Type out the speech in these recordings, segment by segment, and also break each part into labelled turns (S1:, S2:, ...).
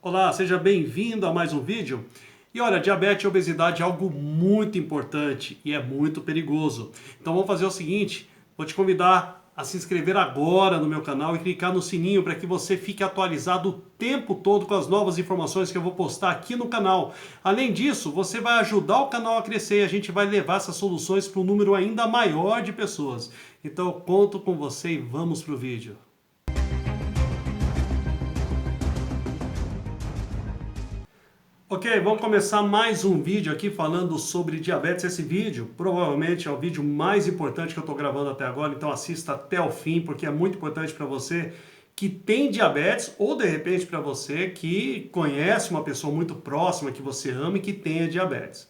S1: Olá, seja bem-vindo a mais um vídeo. E olha, diabetes e obesidade é algo muito importante e é muito perigoso. Então vamos fazer o seguinte, vou te convidar a se inscrever agora no meu canal e clicar no sininho para que você fique atualizado o tempo todo com as novas informações que eu vou postar aqui no canal. Além disso, você vai ajudar o canal a crescer e a gente vai levar essas soluções para um número ainda maior de pessoas. Então eu conto com você e vamos para o vídeo. Ok, vamos começar mais um vídeo aqui falando sobre diabetes. Esse vídeo provavelmente é o vídeo mais importante que eu estou gravando até agora, então assista até o fim, porque é muito importante para você que tem diabetes ou de repente para você que conhece uma pessoa muito próxima que você ama e que tenha diabetes.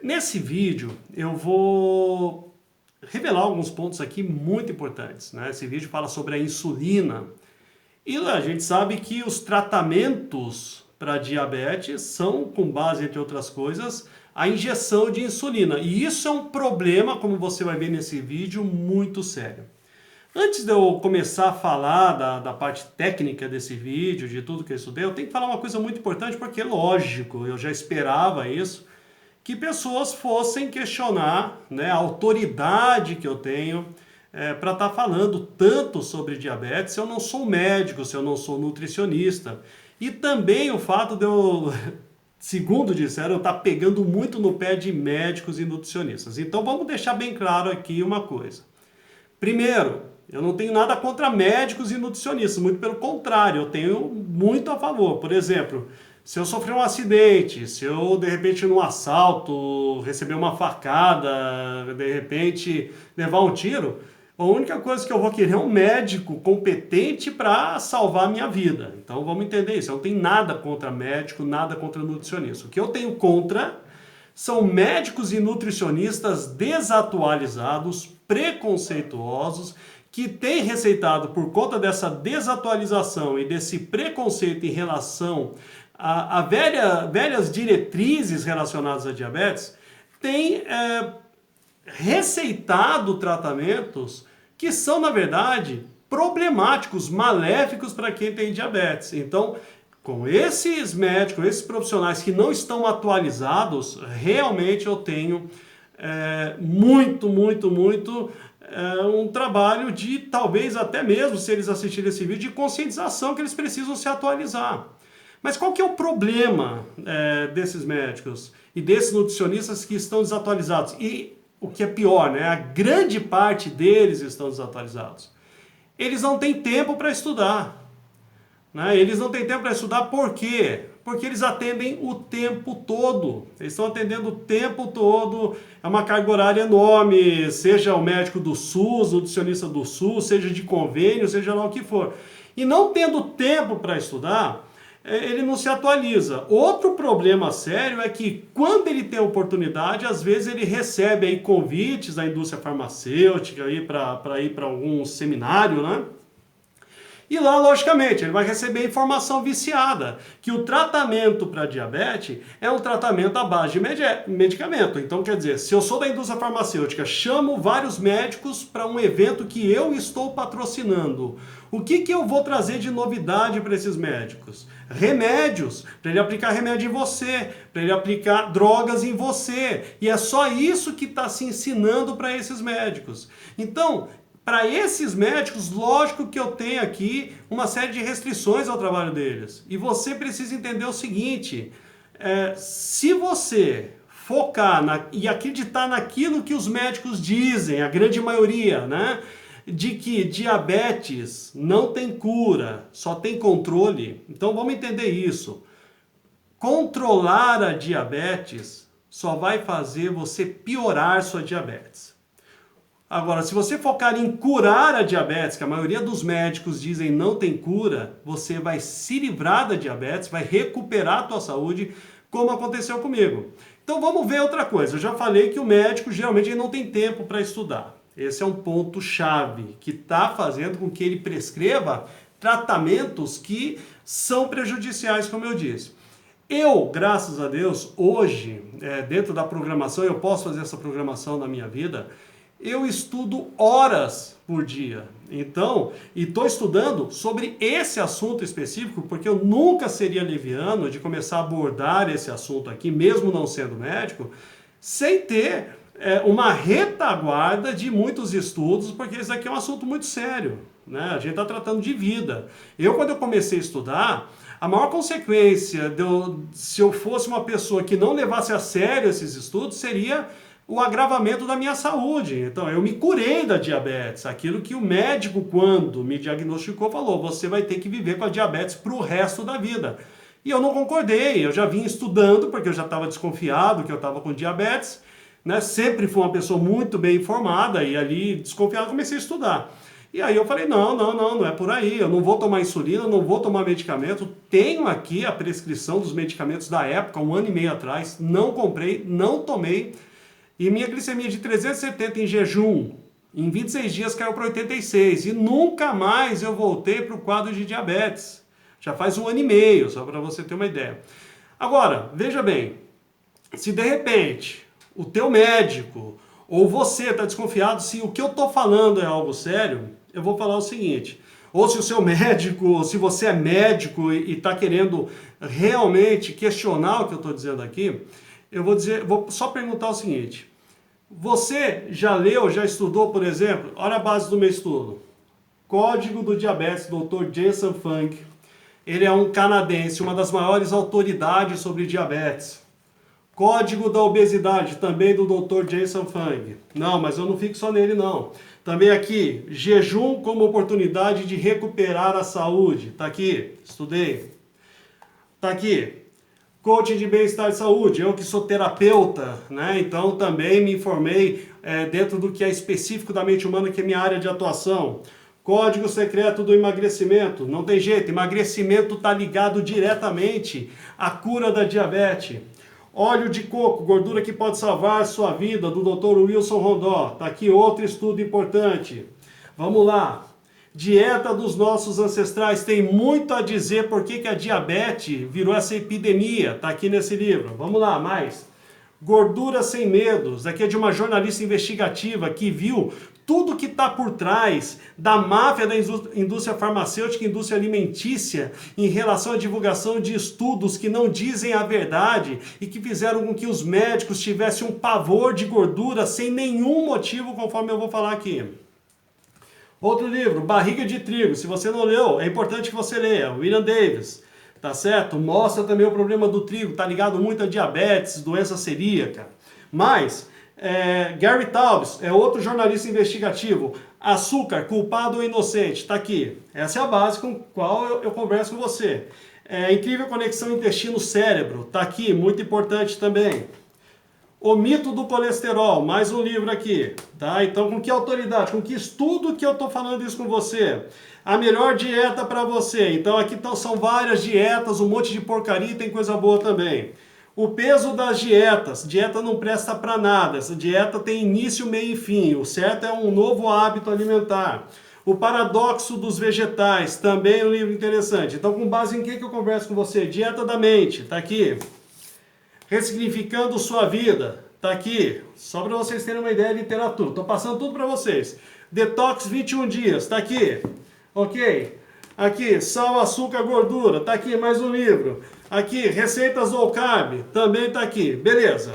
S1: Nesse vídeo eu vou revelar alguns pontos aqui muito importantes, né? Esse vídeo fala sobre a insulina e a gente sabe que os tratamentos para diabetes são, com base, entre outras coisas, a injeção de insulina. E isso é um problema, como você vai ver nesse vídeo, muito sério. Antes de eu começar a falar da parte técnica desse vídeo, de tudo que eu estudei, eu tenho que falar uma coisa muito importante, porque, lógico, eu já esperava isso, que pessoas fossem questionar, né, a autoridade que eu tenho para estar falando tanto sobre diabetes se eu não sou médico, se eu não sou nutricionista. E também o fato de eu, segundo disseram, eu estar pegando muito no pé de médicos e nutricionistas. Então vamos deixar bem claro aqui uma coisa. Primeiro, eu não tenho nada contra médicos e nutricionistas, muito pelo contrário, eu tenho muito a favor. Por exemplo, se eu sofrer um acidente, se eu de repente num assalto receber uma facada, de repente levar um tiro, a única coisa que eu vou querer é um médico competente para salvar a minha vida. Então vamos entender isso. Eu não tenho nada contra médico, nada contra nutricionista. O que eu tenho contra são médicos e nutricionistas desatualizados, preconceituosos, que têm receitado, por conta dessa desatualização e desse preconceito em relação a velhas diretrizes relacionadas à diabetes, têm receitado tratamentos que são, na verdade, problemáticos, maléficos para quem tem diabetes. Então, com esses médicos, esses profissionais que não estão atualizados, realmente eu tenho um trabalho de, talvez até mesmo, se eles assistirem esse vídeo, de conscientização que eles precisam se atualizar. Mas qual que é o problema desses médicos e desses nutricionistas que estão desatualizados? E o que é pior, né? A grande parte deles estão desatualizados. Eles não têm tempo para estudar. Né? Eles não têm tempo para estudar por quê? Porque eles atendem o tempo todo. Eles estão atendendo o tempo todo. É uma carga horária enorme, seja o médico do SUS, o nutricionista do SUS, seja de convênio, seja lá o que for. E não tendo tempo para estudar, ele não se atualiza. Outro problema sério é que quando ele tem oportunidade, às vezes ele recebe aí convites da indústria farmacêutica para ir para algum seminário, né? E lá, logicamente, ele vai receber informação viciada, que o tratamento para diabetes é um tratamento à base de medicamento. Então, quer dizer, se eu sou da indústria farmacêutica, chamo vários médicos para um evento que eu estou patrocinando. O que eu vou trazer de novidade para esses médicos? Remédios, para ele aplicar remédio em você, para ele aplicar drogas em você. E é só isso que está se ensinando para esses médicos. Então, para esses médicos, lógico que eu tenho aqui uma série de restrições ao trabalho deles. E você precisa entender o seguinte, se você focar e acreditar naquilo que os médicos dizem, a grande maioria, né? De que diabetes não tem cura, só tem controle. Então vamos entender isso. Controlar a diabetes só vai fazer você piorar sua diabetes. Agora, se você focar em curar a diabetes, que a maioria dos médicos dizem não tem cura, você vai se livrar da diabetes, vai recuperar a tua saúde, como aconteceu comigo. Então vamos ver outra coisa. Eu já falei que o médico geralmente ele não tem tempo para estudar. Esse é um ponto-chave que está fazendo com que ele prescreva tratamentos que são prejudiciais, como eu disse. Eu, graças a Deus, hoje, dentro da programação, eu posso fazer essa programação na minha vida, eu estudo horas por dia. Então, e estou estudando sobre esse assunto específico, porque eu nunca seria leviano de começar a abordar esse assunto aqui, mesmo não sendo médico, sem ter uma retaguarda de muitos estudos, porque isso aqui é um assunto muito sério, né? A gente está tratando de vida. Quando eu comecei a estudar, a maior consequência se eu fosse uma pessoa que não levasse a sério esses estudos, seria o agravamento da minha saúde. Então, eu me curei da diabetes. Aquilo que o médico, quando me diagnosticou, falou: você vai ter que viver com a diabetes para o resto da vida. E eu não concordei. Eu já vim estudando, porque eu já estava desconfiado que eu estava com diabetes, né? Sempre fui uma pessoa muito bem informada, e ali, desconfiado, comecei a estudar. E aí eu falei: não é por aí. Eu não vou tomar insulina, não vou tomar medicamento. Tenho aqui a prescrição dos medicamentos da época, 1 ano e meio atrás. Não comprei, não tomei. E minha glicemia de 370 em jejum, em 26 dias caiu para 86. E nunca mais eu voltei para o quadro de diabetes. Já faz 1 ano e meio, só para você ter uma ideia. Agora, veja bem, se de repente o teu médico ou você está desconfiado se o que eu estou falando é algo sério, eu vou falar o seguinte: ou se o seu médico, se você é médico e está querendo realmente questionar o que eu estou dizendo aqui, vou só perguntar o seguinte: você já leu, já estudou, por exemplo, olha a base do meu estudo, Código do Diabetes, Dr. Jason Fung. Ele é um canadense, uma das maiores autoridades sobre diabetes. Código da Obesidade, também do Dr. Jason Fung. Não, mas eu não fico só nele não. Também aqui, Jejum como oportunidade de recuperar a saúde. Tá aqui, estudei. Tá aqui, Coaching de Bem-Estar e Saúde. Eu que sou terapeuta, né? Então também me informei dentro do que é específico da mente humana, que é minha área de atuação. Código secreto do emagrecimento. Não tem jeito, emagrecimento está ligado diretamente à cura da diabetes. Óleo de coco, gordura que pode salvar sua vida, do Dr. Wilson Rondó. Está aqui outro estudo importante. Vamos lá. Dieta dos nossos ancestrais tem muito a dizer por que a diabetes virou essa epidemia. Está aqui nesse livro. Vamos lá, mais. Gordura sem medos. Aqui é de uma jornalista investigativa que viu tudo que está por trás da máfia da indústria farmacêutica e indústria alimentícia em relação à divulgação de estudos que não dizem a verdade e que fizeram com que os médicos tivessem um pavor de gordura sem nenhum motivo, conforme eu vou falar aqui. Outro livro, Barriga de Trigo. Se você não leu, é importante que você leia. William Davis, tá certo? Mostra também o problema do trigo, tá ligado muito a diabetes, doença celíaca. Mas Gary Taubes é outro jornalista investigativo. Açúcar, culpado ou inocente, tá aqui. Essa é a base com a qual eu converso com você. Incrível conexão intestino-cérebro, tá aqui, muito importante também. O mito do colesterol, mais um livro aqui, tá? Então, com que autoridade, com que estudo que eu tô falando isso com você? A melhor dieta para você. Então, aqui são várias dietas, um monte de porcaria e tem coisa boa também. O peso das dietas. Dieta não presta para nada. Essa dieta tem início, meio e fim. O certo é um novo hábito alimentar. O paradoxo dos vegetais, também um livro interessante. Então, com base em que eu converso com você? Dieta da mente, tá aqui. Ressignificando sua vida, tá aqui. Só para vocês terem uma ideia de literatura. Tô passando tudo para vocês. Detox 21 dias, tá aqui. Ok? Aqui, sal, açúcar, gordura, tá aqui mais um livro. Aqui, receitas low carb, também tá aqui. Beleza.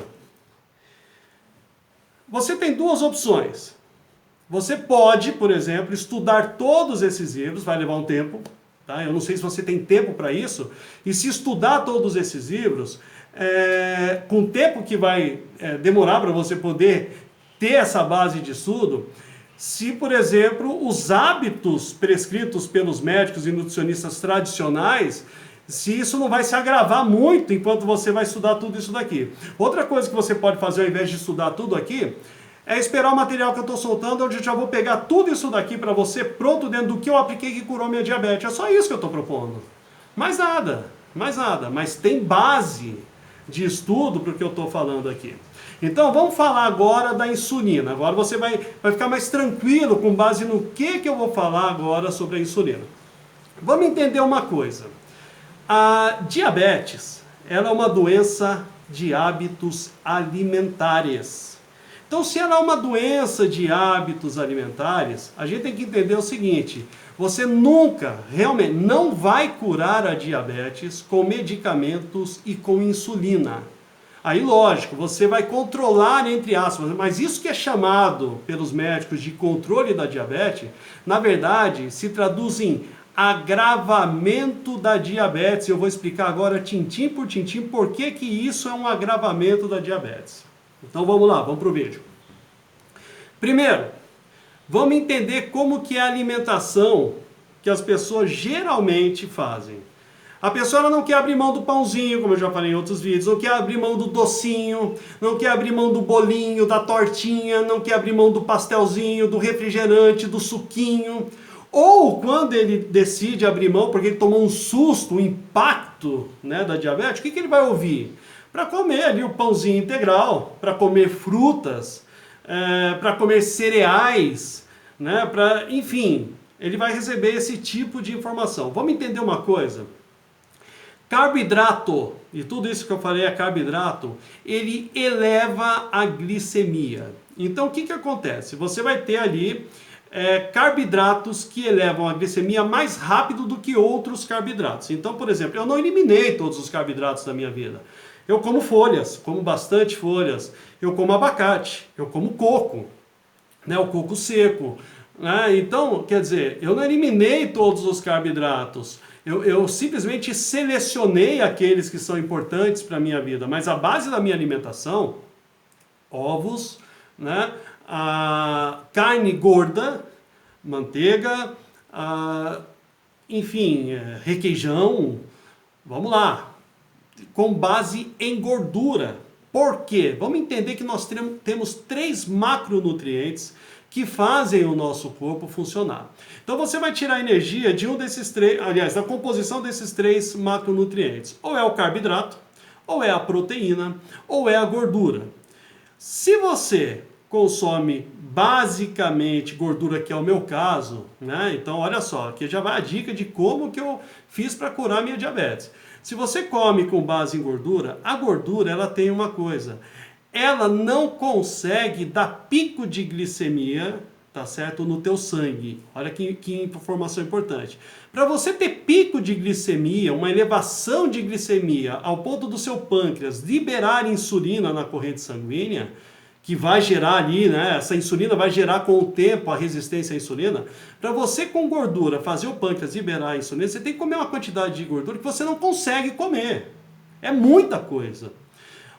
S1: Você tem duas opções. Você pode, por exemplo, estudar todos esses livros, vai levar um tempo, tá? Eu não sei se você tem tempo para isso. E se estudar todos esses livros, com o tempo que vai demorar para você poder ter essa base de estudo, se, por exemplo, os hábitos prescritos pelos médicos e nutricionistas tradicionais, se isso não vai se agravar muito enquanto você vai estudar tudo isso daqui. Outra coisa que você pode fazer ao invés de estudar tudo aqui, é esperar o material que eu estou soltando, onde eu já vou pegar tudo isso daqui para você pronto dentro do que eu apliquei que curou minha diabetes. É só isso que eu estou propondo. Mais nada, mais nada. Mas tem base de estudo para o que eu estou falando aqui. Então vamos falar agora da insulina. Agora você vai ficar mais tranquilo com base no que eu vou falar agora sobre a insulina. Vamos entender uma coisa. A diabetes, ela é uma doença de hábitos alimentares. Então, se ela é uma doença de hábitos alimentares, a gente tem que entender o seguinte: você nunca, realmente, não vai curar a diabetes com medicamentos e com insulina. Aí, lógico, você vai controlar, entre aspas, mas isso que é chamado pelos médicos de controle da diabetes, na verdade, se traduz em agravamento da diabetes. Eu vou explicar agora, tintim por tintim, por que que isso é um agravamento da diabetes. Então, vamos lá, vamos para o vídeo. Primeiro, vamos entender como que é a alimentação que as pessoas geralmente fazem. A pessoa ela não quer abrir mão do pãozinho, como eu já falei em outros vídeos, não quer abrir mão do docinho, não quer abrir mão do bolinho, da tortinha, não quer abrir mão do pastelzinho, do refrigerante, do suquinho. Ou quando ele decide abrir mão, porque ele tomou um susto, um impacto, né, da diabetes, o que ele vai ouvir? Para comer ali o pãozinho integral, para comer frutas, para comer cereais, né, enfim, ele vai receber esse tipo de informação. Vamos entender uma coisa? Carboidrato, e tudo isso que eu falei é carboidrato, ele eleva a glicemia. Então o que acontece? Você vai ter ali carboidratos que elevam a glicemia mais rápido do que outros carboidratos. Então, por exemplo, eu não eliminei todos os carboidratos da minha vida. Eu como folhas, como bastante folhas, eu como abacate, eu como coco, né, o coco seco. Né? Então, quer dizer, eu não eliminei todos os carboidratos. Eu simplesmente selecionei aqueles que são importantes para a minha vida, mas a base da minha alimentação, ovos, né, a carne gorda, manteiga, enfim, requeijão, vamos lá, com base em gordura. Por quê? Vamos entender que nós temos 3 macronutrientes que fazem o nosso corpo funcionar. Então você vai tirar energia de um desses 3, aliás, da composição desses 3 macronutrientes. Ou é o carboidrato, ou é a proteína, ou é a gordura. Se você consome basicamente gordura, que é o meu caso, né? Então olha só, aqui já vai a dica de como que eu fiz para curar minha diabetes. Se você come com base em gordura, a gordura ela tem uma coisa: ela não consegue dar pico de glicemia, tá certo, no teu sangue. Olha que informação importante. Para você ter pico de glicemia, uma elevação de glicemia ao ponto do seu pâncreas liberar insulina na corrente sanguínea, que vai gerar ali, né, essa insulina vai gerar com o tempo a resistência à insulina. Para você com gordura fazer o pâncreas liberar a insulina, você tem que comer uma quantidade de gordura que você não consegue comer. É muita coisa.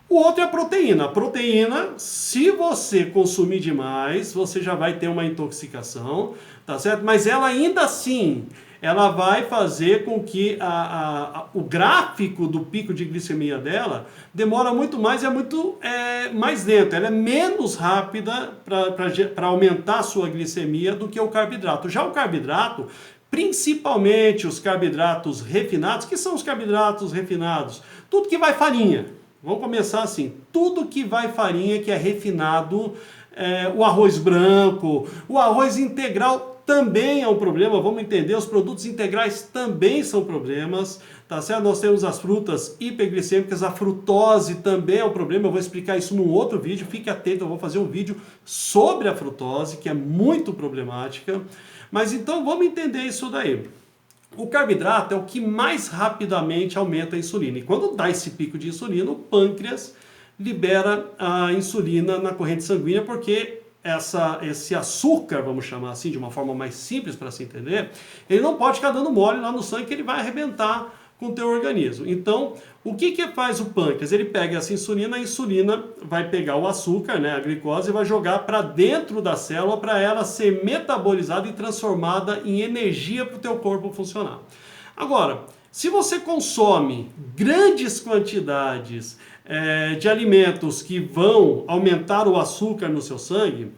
S1: O outro é a proteína. A proteína, se você consumir demais, você já vai ter uma intoxicação, tá certo? Mas ela ainda assim, ela vai fazer com que o gráfico do pico de glicemia dela demora muito mais e é muito mais lento. Ela é menos rápida para aumentar a sua glicemia do que o carboidrato. Já o carboidrato, principalmente os carboidratos refinados, que são os carboidratos refinados? Tudo que vai farinha. Vamos começar assim, tudo que vai farinha, que é refinado, o arroz branco, o arroz integral também é um problema, vamos entender, os produtos integrais também são problemas, tá certo? Nós temos as frutas hiperglicêmicas, a frutose também é um problema, eu vou explicar isso num outro vídeo, fique atento, eu vou fazer um vídeo sobre a frutose, que é muito problemática, mas então vamos entender isso daí. O carboidrato é o que mais rapidamente aumenta a insulina. E quando dá esse pico de insulina, o pâncreas libera a insulina na corrente sanguínea, porque esse açúcar, vamos chamar assim, de uma forma mais simples para se entender, ele não pode ficar dando mole lá no sangue, que ele vai arrebentar com o teu organismo. Então, o que faz o pâncreas? Ele pega essa insulina, a insulina vai pegar o açúcar, né, a glicose, e vai jogar para dentro da célula para ela ser metabolizada e transformada em energia para o teu corpo funcionar. Agora, se você consome grandes quantidades de alimentos que vão aumentar o açúcar no seu sangue,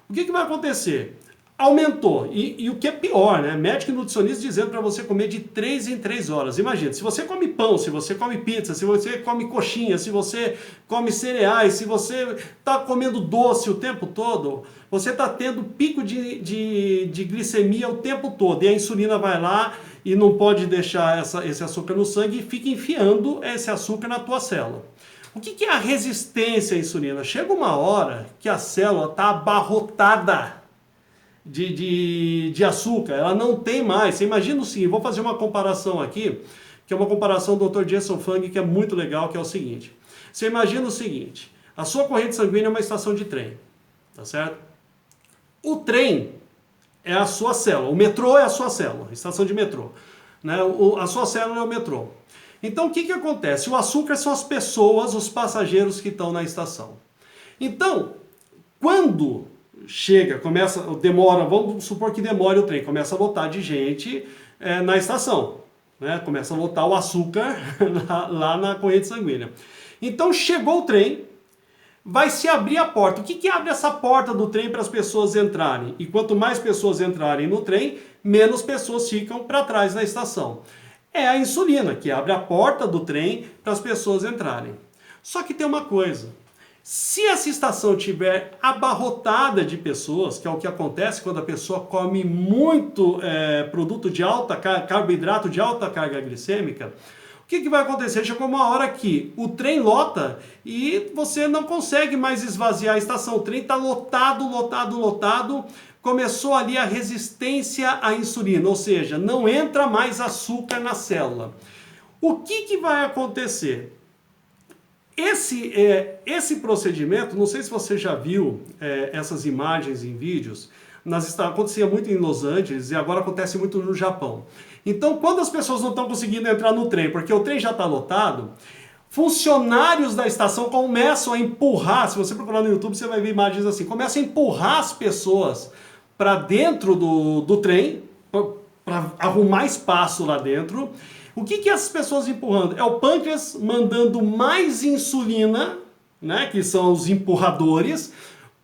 S1: o que vai acontecer? Aumentou. E o que é pior, né? Médico e nutricionista dizendo para você comer de 3 em 3 horas. Imagina, se você come pão, se você come pizza, se você come coxinha, se você come cereais, se você está comendo doce o tempo todo, você está tendo pico de glicemia o tempo todo. E a insulina vai lá e não pode deixar esse açúcar no sangue e fica enfiando esse açúcar na tua célula. O que é a resistência à insulina? Chega uma hora que a célula está abarrotada de açúcar, ela não tem mais. Você imagina o seguinte, vou fazer uma comparação aqui, que é uma comparação do Dr. Jason Fung, que é muito legal, que é o seguinte. Você imagina o seguinte, a sua corrente sanguínea é uma estação de trem, tá certo? O trem é a sua célula, o metrô é a sua célula, estação de metrô, né? A sua célula é o metrô. Então o que acontece? O açúcar são as pessoas, os passageiros que estão na estação. Então, quando chega, demora, vamos supor que demore o trem, começa a lotar de gente na estação, né? Começa a lotar o açúcar lá na corrente sanguínea. Então chegou o trem, vai se abrir a porta. O que abre essa porta do trem para as pessoas entrarem? E quanto mais pessoas entrarem no trem, menos pessoas ficam para trás na estação. É a insulina que abre a porta do trem para as pessoas entrarem. Só que tem uma coisa. Se essa estação estiver abarrotada de pessoas, que é o que acontece quando a pessoa come muito produto de alta carboidrato de alta carga glicêmica, o que vai acontecer? Chegou uma hora que o trem lota e você não consegue mais esvaziar a estação. O trem está lotado, lotado, lotado. Começou ali a resistência à insulina, ou seja, não entra mais açúcar na célula. O que vai acontecer? Esse procedimento, não sei se você já viu essas imagens em vídeos, acontecia muito em Los Angeles e agora acontece muito no Japão. Então, quando as pessoas não estão conseguindo entrar no trem, porque o trem já está lotado, funcionários da estação começam a empurrar, se você procurar no YouTube você vai ver imagens assim, começam a empurrar as pessoas para dentro do trem, para arrumar espaço lá dentro. O que essas pessoas empurrando? É o pâncreas mandando mais insulina, né, que são os empurradores,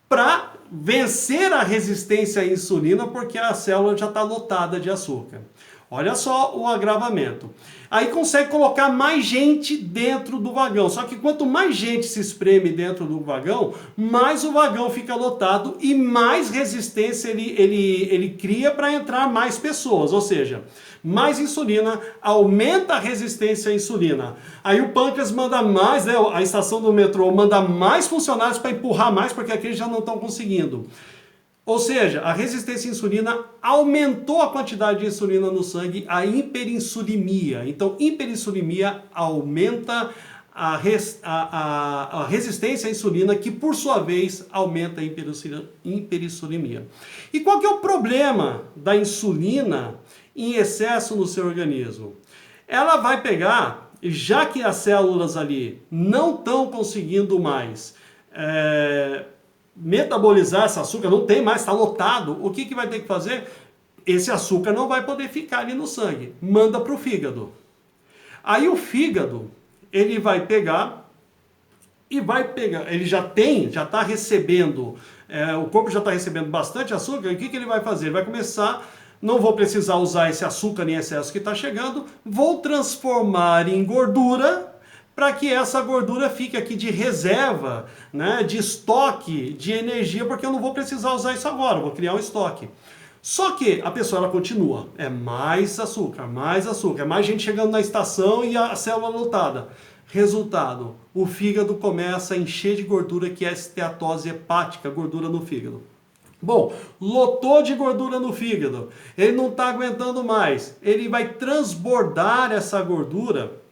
S1: para vencer a resistência à insulina, porque a célula já está lotada de açúcar. Olha só o agravamento. Aí consegue colocar mais gente dentro do vagão. Só que quanto mais gente se espreme dentro do vagão, mais o vagão fica lotado e mais resistência ele cria para entrar mais pessoas. Ou seja, mais insulina aumenta a resistência à insulina. Aí o pâncreas manda mais, né, a estação do metrô manda mais funcionários para empurrar mais, porque aqueles já não estão conseguindo. Ou seja, a resistência à insulina aumentou a quantidade de insulina no sangue, a hiperinsulimia. Então, hiperinsulimia aumenta a resistência à insulina, que por sua vez aumenta a hiperinsulimia. E qual que é o problema da insulina em excesso no seu organismo? Ela vai pegar, já que as células ali não estão conseguindo mais metabolizar esse açúcar, não tem mais, está lotado, o que vai ter que fazer? Esse açúcar não vai poder ficar ali no sangue, manda para o fígado. Aí o fígado, ele vai pegar, ele já está recebendo, o corpo já está recebendo bastante açúcar, e o que ele vai fazer? Ele vai começar, não vou precisar usar esse açúcar em excesso que está chegando, vou transformar em gordura, para que essa gordura fique aqui de reserva, né, de estoque de energia, porque eu não vou precisar usar isso agora, vou criar um estoque. Só que a pessoa ela continua, é mais açúcar, é mais gente chegando na estação e a célula lotada. Resultado, o fígado começa a encher de gordura, que é a esteatose hepática, gordura no fígado. Bom, lotou de gordura no fígado, ele não está aguentando mais, ele vai transbordar essa gordura,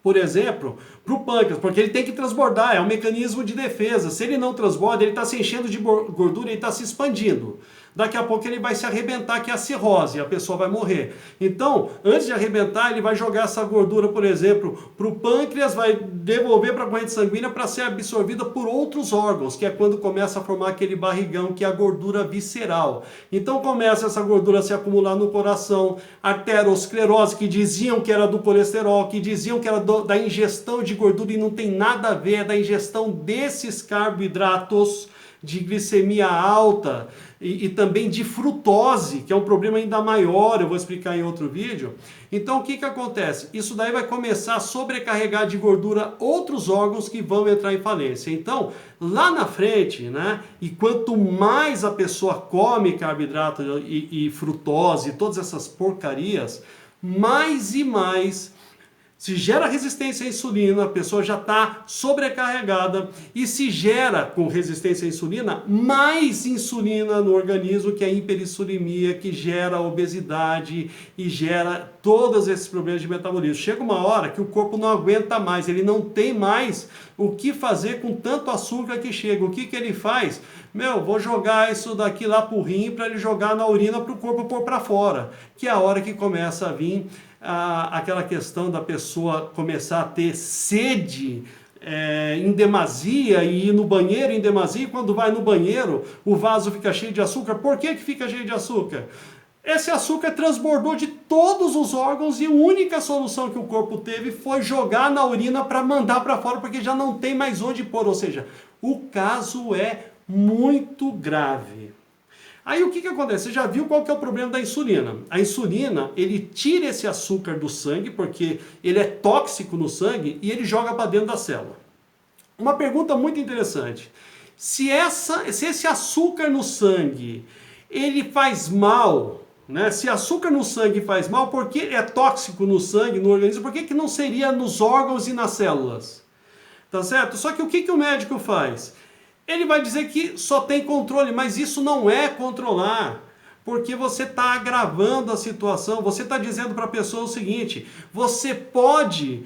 S1: por exemplo, para o pâncreas, porque ele tem que transbordar, é um mecanismo de defesa. Se ele não transborda, ele está se enchendo de gordura, ele está se expandindo. Daqui a pouco ele vai se arrebentar, que é a cirrose, e a pessoa vai morrer. Então, antes de arrebentar, ele vai jogar essa gordura, por exemplo, para o pâncreas, vai devolver para a corrente sanguínea para ser absorvida por outros órgãos, que é quando começa a formar aquele barrigão, que é a gordura visceral. Então começa essa gordura a se acumular no coração, arteriosclerose, que diziam que era do colesterol, que diziam que era da ingestão de gordura, e não tem nada a ver, é da ingestão desses carboidratos, de glicemia alta e também de frutose, que é um problema ainda maior, eu vou explicar em outro vídeo. Então o que acontece? Isso daí vai começar a sobrecarregar de gordura outros órgãos que vão entrar em falência. Então, lá na frente, né, e quanto mais a pessoa come carboidrato e frutose, todas essas porcarias, mais e mais Se gera resistência à insulina, a pessoa já está sobrecarregada, e se gera com resistência à insulina, mais insulina no organismo, que é a hiperinsulinemia, que gera obesidade e gera todos esses problemas de metabolismo. Chega uma hora que o corpo não aguenta mais, ele não tem mais o que fazer com tanto açúcar que chega. O que ele faz? Vou jogar isso daqui lá pro rim para ele jogar na urina para o corpo pôr para fora, que é a hora que começa a vir aquela questão da pessoa começar a ter sede em demasia e ir no banheiro em demasia, e quando vai no banheiro o vaso fica cheio de açúcar. Por que fica cheio de açúcar? Esse açúcar transbordou de todos os órgãos e a única solução que o corpo teve foi jogar na urina para mandar para fora, porque já não tem mais onde pôr. Ou seja, o caso é muito grave. Aí o que acontece? Você já viu qual que é o problema da insulina? A insulina, ele tira esse açúcar do sangue, porque ele é tóxico no sangue, e ele joga para dentro da célula. Uma pergunta muito interessante. Se esse açúcar no sangue, ele faz mal, né? Se açúcar no sangue faz mal, por que é tóxico no sangue, no organismo? Por que não seria nos órgãos e nas células? Tá certo? Só que o que o médico faz? Ele vai dizer que só tem controle, mas isso não é controlar, porque você está agravando a situação. Você está dizendo para a pessoa o seguinte: você pode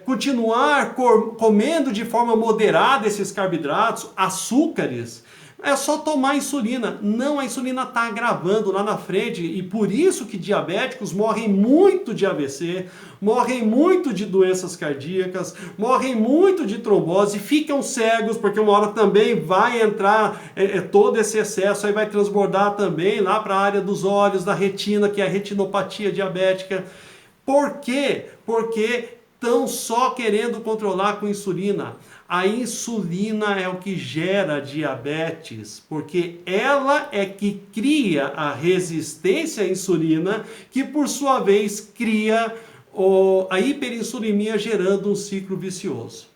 S1: continuar comendo de forma moderada esses carboidratos, açúcares, é só tomar insulina. Não, a insulina está agravando lá na frente, e por isso que diabéticos morrem muito de AVC, morrem muito de doenças cardíacas, morrem muito de trombose, ficam cegos, porque uma hora também vai entrar todo esse excesso, aí vai transbordar também lá para a área dos olhos, da retina, que é a retinopatia diabética. Por quê? Porque estão só querendo controlar com insulina. A insulina é o que gera diabetes, porque ela é que cria a resistência à insulina, que por sua vez cria a hiperinsulinemia, gerando um ciclo vicioso.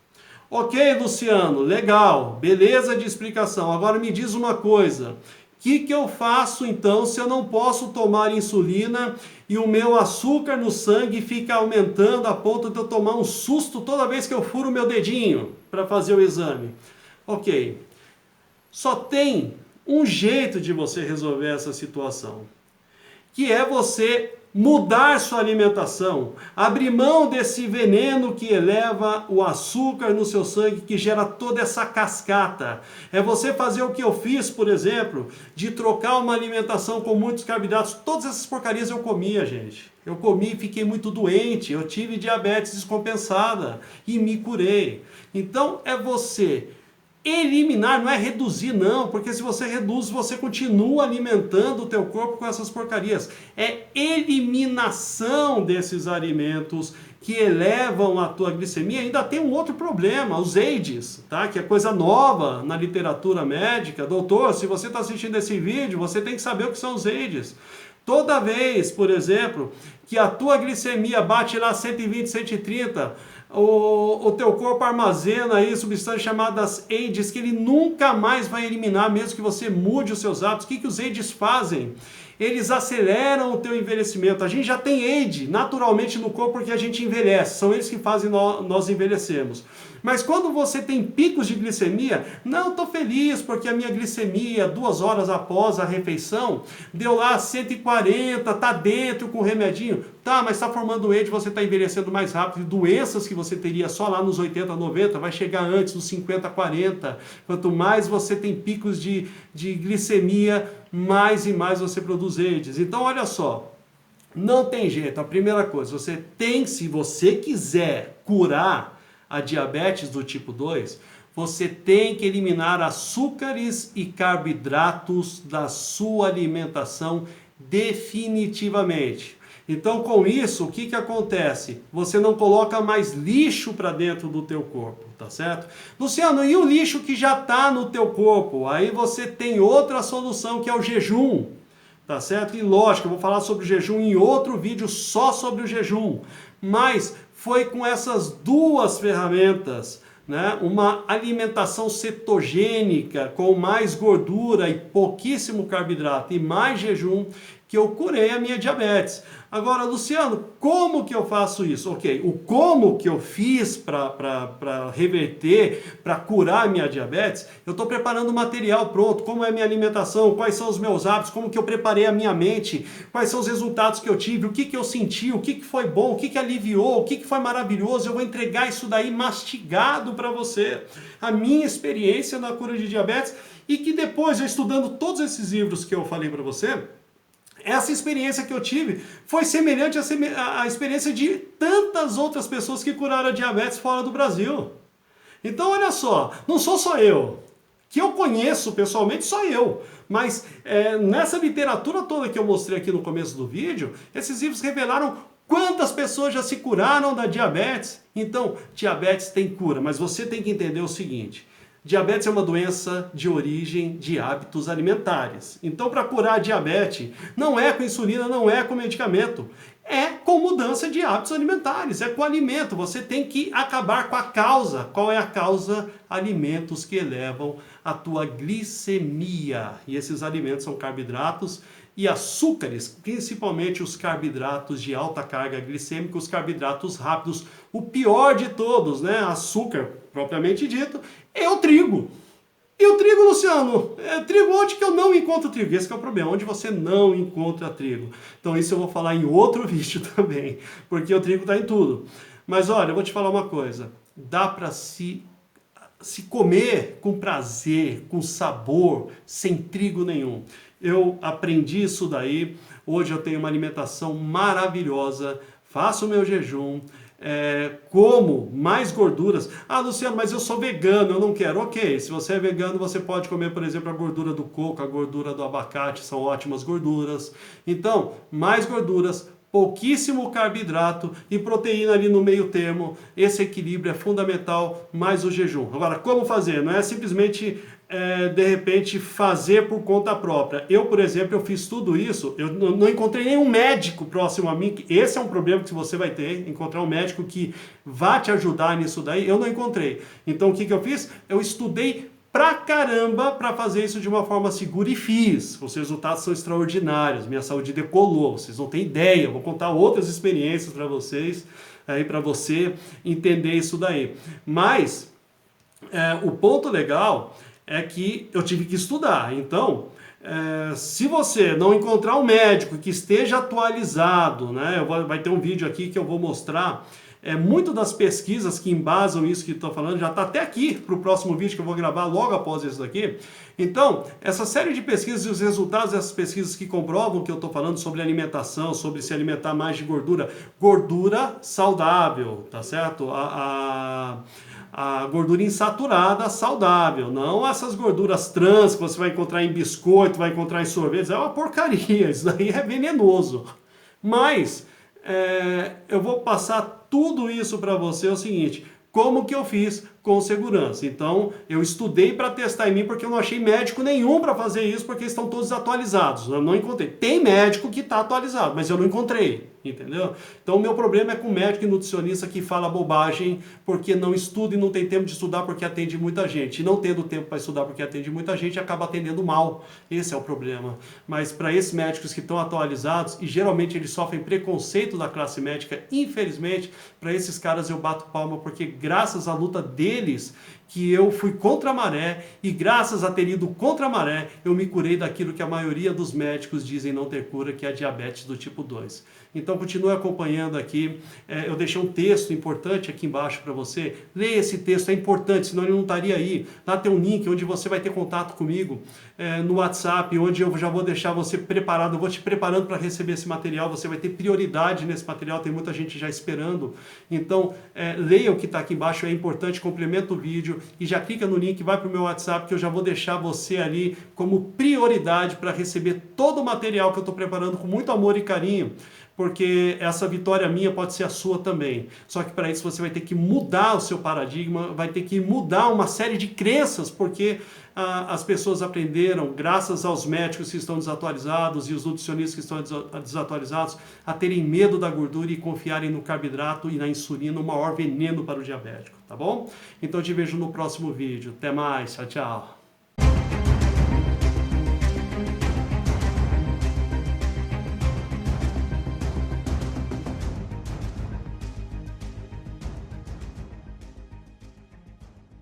S1: Ok, Luciano, legal, beleza de explicação. Agora me diz uma coisa: o que eu faço então se eu não posso tomar insulina e o meu açúcar no sangue fica aumentando a ponto de eu tomar um susto toda vez que eu furo o meu dedinho para fazer o exame? Ok, só tem um jeito de você resolver essa situação, que é você mudar sua alimentação, abrir mão desse veneno que eleva o açúcar no seu sangue, que gera toda essa cascata. É você fazer o que eu fiz, por exemplo, de trocar uma alimentação com muitos carboidratos. Todas essas porcarias eu comia, gente. Eu comi e fiquei muito doente, eu tive diabetes descompensada e me curei. Então é você eliminar, não é reduzir não, porque se você reduz, você continua alimentando o teu corpo com essas porcarias. É eliminação desses alimentos que elevam a tua glicemia. Ainda tem um outro problema, os AIDS, tá? Que é coisa nova na literatura médica. Doutor, se você está assistindo esse vídeo, você tem que saber o que são os AIDS. Toda vez, por exemplo, que a tua glicemia bate lá 120, 130, o teu corpo armazena aí substâncias chamadas AIDS, que ele nunca mais vai eliminar, mesmo que você mude os seus hábitos. O que os AIDS fazem? Eles aceleram o teu envelhecimento. A gente já tem AIDS naturalmente no corpo porque a gente envelhece. São eles que fazem nós envelhecermos. Mas quando você tem picos de glicemia, não, estou feliz porque a minha glicemia 2 horas após a refeição deu lá 140, tá dentro com o remedinho. Tá, mas está formando AIDS, você está envelhecendo mais rápido. E doenças que você teria só lá nos 80, 90, vai chegar antes, nos 50, 40. Quanto mais você tem picos de glicemia, mais e mais você produz AIDS. Então, olha só, não tem jeito. A primeira coisa, você tem, se você quiser curar a diabetes do tipo 2, você tem que eliminar açúcares e carboidratos da sua alimentação definitivamente. Então, com isso, o que acontece? Você não coloca mais lixo para dentro do teu corpo, tá certo? Luciano, e o lixo que já está no teu corpo? Aí você tem outra solução, que é o jejum, tá certo? E lógico, eu vou falar sobre o jejum em outro vídeo só sobre o jejum, mas foi com essas duas ferramentas, né? Uma alimentação cetogênica com mais gordura e pouquíssimo carboidrato e mais jejum, que eu curei a minha diabetes. Agora, Luciano, como que eu faço isso? Ok, o como que eu fiz para reverter, para curar a minha diabetes, eu estou preparando o material pronto, como é a minha alimentação, quais são os meus hábitos, como que eu preparei a minha mente, quais são os resultados que eu tive, o que que eu senti, o que que foi bom, o que que aliviou, o que que foi maravilhoso, eu vou entregar isso daí mastigado para você. A minha experiência na cura de diabetes e que depois, eu estudando todos esses livros que eu falei para você, essa experiência que eu tive foi semelhante à experiência de tantas outras pessoas que curaram a diabetes fora do Brasil. Então, olha só, não sou só eu. Que eu conheço pessoalmente, só eu. Mas nessa literatura toda que eu mostrei aqui no começo do vídeo, esses livros revelaram quantas pessoas já se curaram da diabetes. Então, diabetes tem cura, mas você tem que entender o seguinte. Diabetes é uma doença de origem de hábitos alimentares. Então, para curar a diabetes, não é com insulina, não é com medicamento. É com mudança de hábitos alimentares, é com alimento. Você tem que acabar com a causa. Qual é a causa? Alimentos que elevam a tua glicemia. E esses alimentos são carboidratos e açúcares, principalmente os carboidratos de alta carga glicêmica, os carboidratos rápidos. O pior de todos, né? Açúcar, propriamente dito, é o trigo. E o trigo, Luciano? Trigo onde que eu não encontro trigo? Esse que é o problema, onde você não encontra trigo. Então isso eu vou falar em outro vídeo também, porque o trigo está em tudo. Mas olha, eu vou te falar uma coisa. Dá para se comer com prazer, com sabor, sem trigo nenhum. Eu aprendi isso daí. Hoje eu tenho uma alimentação maravilhosa, faço o meu jejum, como mais gorduras. Ah, Luciano, mas eu sou vegano, eu não quero. Ok, se você é vegano, você pode comer, por exemplo, a gordura do coco, a gordura do abacate, são ótimas gorduras. Então, mais gorduras, pouquíssimo carboidrato e proteína ali no meio termo. Esse equilíbrio é fundamental, mais o jejum. Agora, como fazer? Não é simplesmente de repente fazer por conta própria. Eu, por exemplo, eu fiz tudo isso, eu não encontrei nenhum médico próximo a mim. Esse é um problema que você vai ter, encontrar um médico que vá te ajudar nisso daí. Eu não encontrei. Então o que eu fiz? Eu estudei pra caramba para fazer isso de uma forma segura e fiz. Os resultados são extraordinários, minha saúde decolou, vocês não têm ideia. Eu vou contar outras experiências para vocês, aí para você entender isso daí. Mas o ponto legal é que eu tive que estudar. Então, se você não encontrar um médico que esteja atualizado, né, vai ter um vídeo aqui que eu vou mostrar, muito das pesquisas que embasam isso que estou falando já está até aqui para o próximo vídeo que eu vou gravar logo após isso daqui. Então, essa série de pesquisas e os resultados dessas pesquisas que comprovam que eu estou falando sobre alimentação, sobre se alimentar mais de gordura, gordura saudável, tá certo? A gordura insaturada saudável, não essas gorduras trans que você vai encontrar em biscoito, vai encontrar em sorvetes, é uma porcaria, isso daí é venenoso. Mas eu vou passar tudo isso para você, é o seguinte, como que eu fiz com segurança. Então, eu estudei para testar em mim porque eu não achei médico nenhum para fazer isso, porque estão todos atualizados. Eu não encontrei. Tem médico que está atualizado, mas eu não encontrei. Entendeu? Então, o meu problema é com médico e nutricionista que fala bobagem porque não estuda e não tem tempo de estudar porque atende muita gente. E não tendo tempo para estudar porque atende muita gente, acaba atendendo mal. Esse é o problema. Mas para esses médicos que estão atualizados, e geralmente eles sofrem preconceito da classe médica, infelizmente, para esses caras eu bato palma porque graças à luta deles que eu fui contra a maré e graças a ter ido contra a maré, eu me curei daquilo que a maioria dos médicos dizem não ter cura, que é a diabetes do tipo 2. Então continue acompanhando aqui, eu deixei um texto importante aqui embaixo para você, leia esse texto, é importante, senão ele não estaria aí. Lá tem um link onde você vai ter contato comigo no WhatsApp, onde eu já vou deixar você preparado, eu vou te preparando para receber esse material, você vai ter prioridade nesse material, tem muita gente já esperando. Então leia o que está aqui embaixo, é importante, complementa o vídeo, e já clica no link, vai para o meu WhatsApp que eu já vou deixar você ali como prioridade para receber todo o material que eu estou preparando com muito amor e carinho, porque essa vitória minha pode ser a sua também. Só que para isso você vai ter que mudar o seu paradigma, vai ter que mudar uma série de crenças, porque as pessoas aprenderam, graças aos médicos que estão desatualizados e os nutricionistas que estão desatualizados, a terem medo da gordura e confiarem no carboidrato e na insulina, o maior veneno para o diabético, tá bom? Então eu te vejo no próximo vídeo. Até mais, tchau, tchau.